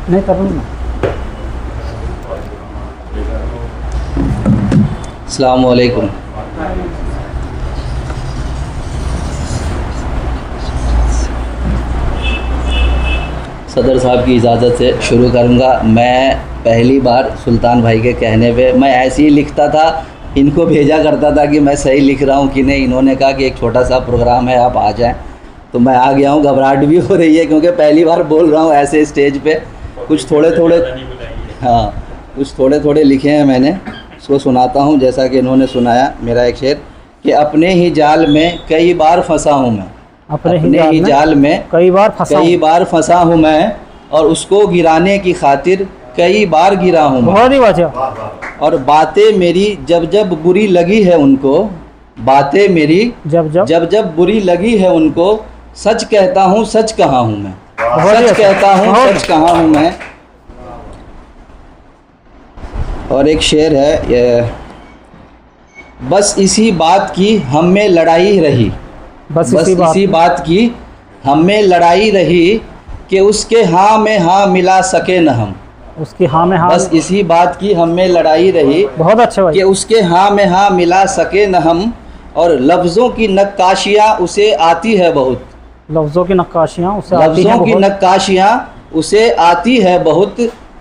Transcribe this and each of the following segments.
नहीं कर लूँ ना। अस्सलाम वालेकुम। सदर साहब की इजाज़त से शुरू करूँगा। मैं पहली बार सुल्तान भाई के कहने पे मैं ऐसे ही लिखता था, इनको भेजा करता था कि मैं सही लिख रहा हूँ कि नहीं। इन्होंने कहा कि एक छोटा सा प्रोग्राम है, आप आ जाएं, तो मैं आ गया हूँ। घबराहट भी हो रही है क्योंकि पहली बार बोल रहा हूँ ऐसे स्टेज पे। कुछ थोड़े थोड़े लिखे हैं मैंने, उसको सुनाता हूँ जैसा कि इन्होंने सुनाया। मेरा एक शेर कि अपने ही जाल में कई बार फंसा हूँ मैं, अपने ही जाल में कई बार फंसा हूँ मैं, और उसको गिराने की खातिर कई बार गिरा हूँ मैं। बहुत ही अच्छा। और बातें मेरी जब जब बुरी लगी है उनको, बातें मेरी जब बुरी लगी है उनको, सच कहता हूँ सच कहा हूँ मैं, सच कहता हूँ सच कहा हूँ मैं। और एक शेर है, बस इसी बात की हम में लड़ाई रही, बस इसी बात की हम में लड़ाई रही कि उसके हाँ में हाँ मिला सके न हम, उसकी हाँ में हाँ, बस इसी बात की हम में लड़ाई रही। बहुत अच्छा भाई। कि उसके हाँ में हाँ मिला सके न हम, और लफ्ज़ों की नक्काशियाँ उसे आती है बहुत, लफ्ज़ों की नक्काशियाँ उसे आती है बहुत,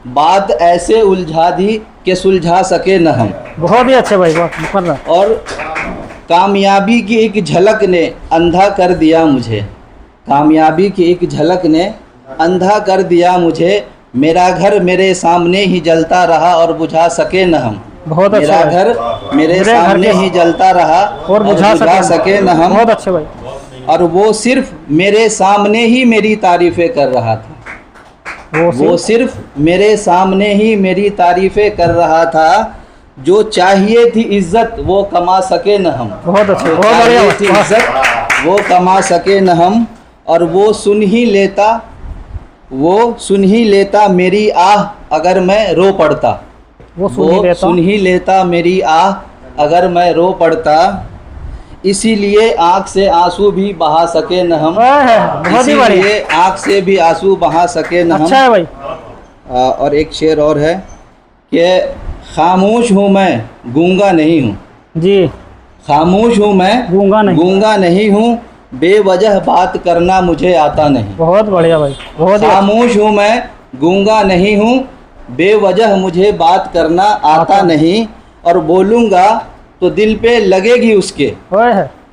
बात ऐसे उलझा दी कि सुलझा सके न हम। बहुत ही अच्छे भाई, बहुत। और कामयाबी की एक झलक ने अंधा कर दिया मुझे, कामयाबी की एक झलक ने अंधा कर दिया मुझे, मेरा घर मेरे सामने ही जलता रहा और बुझा सके न हम। बहुत अच्छा। मेरा घर मेरे सामने ही जलता रहा और बुझा सके न हम। बहुत अच्छे भाई। और वो सिर्फ मेरे सामने ही मेरी तारीफ़ें कर रहा था, वो सिर्फ मेरे सामने ही मेरी तारीफ़ें कर रहा था, जो चाहिए थी इज्जत वो कमा सके न हम। बहुत अच्छे, बहुत चाहिए थी इज्जत वो कमा सके न हम। और वो सुन ही लेता मेरी आह अगर मैं रो पड़ता, वो सुन ही लेता मेरी आह अगर मैं रो पड़ता, इसीलिए आँख से आंसू भी बहा सके न हम, इसीलिए आँख से भी आंसू बहा सके न हम। अच्छा है भाई। और एक शेर और है कि खामोश हूँ मैं गूंगा नहीं हूँ जी, खामोश हूँ मैं गूंगा नहीं हूँ, बेवजह बात करना मुझे आता नहीं। बहुत बढ़िया भाई, बहुत। खामोश हूँ मैं गूंगा नहीं हूँ, बेवजह मुझे बात करना आता नहीं, और बोलूँगा तो दिल पे लगेगी उसके,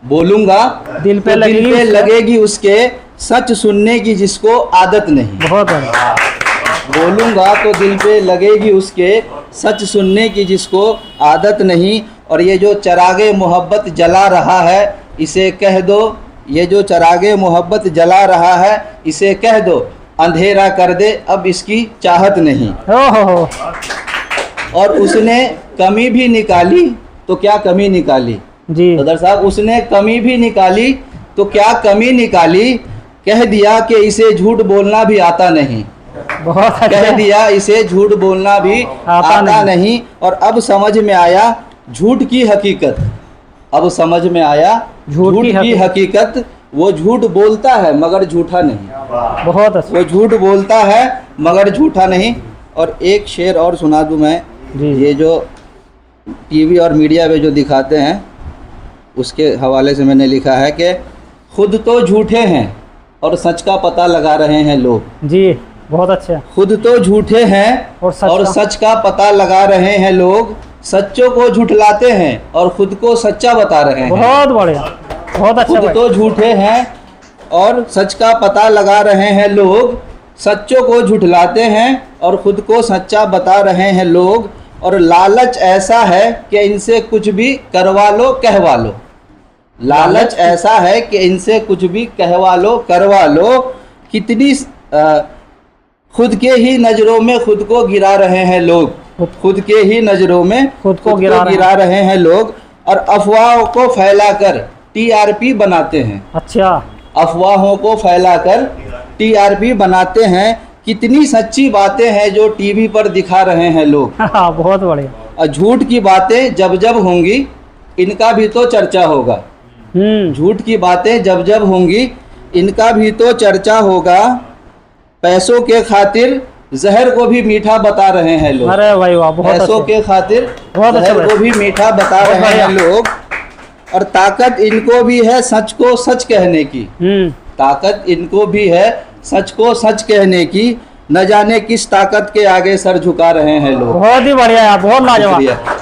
बोलूँगा दिल पे लगेगी उसके, सच सुनने की जिसको आदत नहीं। बहुत बढ़िया। बोलूँगा तो दिल पे लगेगी उसके, सच सुनने की जिसको आदत नहीं। और ये जो चरागे मोहब्बत जला रहा है इसे कह दो, ये जो चरागे मोहब्बत जला रहा है इसे कह दो, अंधेरा कर दे अब इसकी चाहत नहीं। और उसने कमी भी निकाली तो क्या कमी निकाली जी सदर साहब, उसने कमी भी निकाली तो क्या कमी निकाली, कह दिया कि इसे झूठ बोलना भी आता नहीं, कह दिया इसे झूठ बोलना भी आता नहीं। और अब समझ में आया झूठ की हकीकत, अब समझ में आया झूठ की हकीकत, वो झूठ बोलता है मगर झूठा नहीं। बहुत अच्छा। वो झूठ बोलता है मगर झूठा नहीं। और एक शेर और सुना दूं मैं, ये जो टीवी और मीडिया पे जो दिखाते हैं उसके हवाले से मैंने लिखा है कि खुद तो झूठे हैं और सच का पता लगा रहे हैं लोग जी। बहुत अच्छा। खुद तो झूठे हैं और सच का पता लगा रहे हैं लोग, सच्चों को झुठलाते हैं और खुद को सच्चा बता रहे हैं। बहुत बढ़िया, बहुत अच्छा। खुद तो झूठे हैं और सच का पता लगा रहे हैं लोग, सच्चों को झुठलाते हैं और खुद को सच्चा बता रहे हैं लोग। और लालच ऐसा है कि इनसे कुछ भी करवा लो कहवा लो, लालच ऐसा है कि इनसे कुछ भी कहवा लो करवा लो, कितनी खुद के ही नज़रों में खुद को गिरा रहे हैं लोग, खुद के ही नज़रों में खुद को गिरा रहे हैं लोग। और अफवाहों को फैलाकर टीआरपी बनाते हैं। अच्छा, अफवाहों को फैलाकर टीआरपी बनाते हैं। कितनी सच्ची बातें हैं जो टीवी पर दिखा रहे हैं लोग। बहुत बढ़िया। और झूठ की बातें जब जब होंगी इनका भी तो चर्चा होगा, झूठ की बातें जब जब होंगी इनका भी तो चर्चा होगा। पैसों के खातिर जहर को भी मीठा बता रहे हैं लोग। अरे भाई वाह, बहुत पैसों अच्छे। के खातिर बहुत अच्छे जहर भाई। को भी मीठा बता बहुत रहे हैं बढ़िया। लोग। और ताकत इनको भी है सच को सच कहने की। ताकत इनको भी है सच को सच कहने की। न जाने किस ताकत के आगे सर झुका रहे हैं लोग। बहुत ही बढ़िया यार, बहुत लाजवाब। शुक्रिया।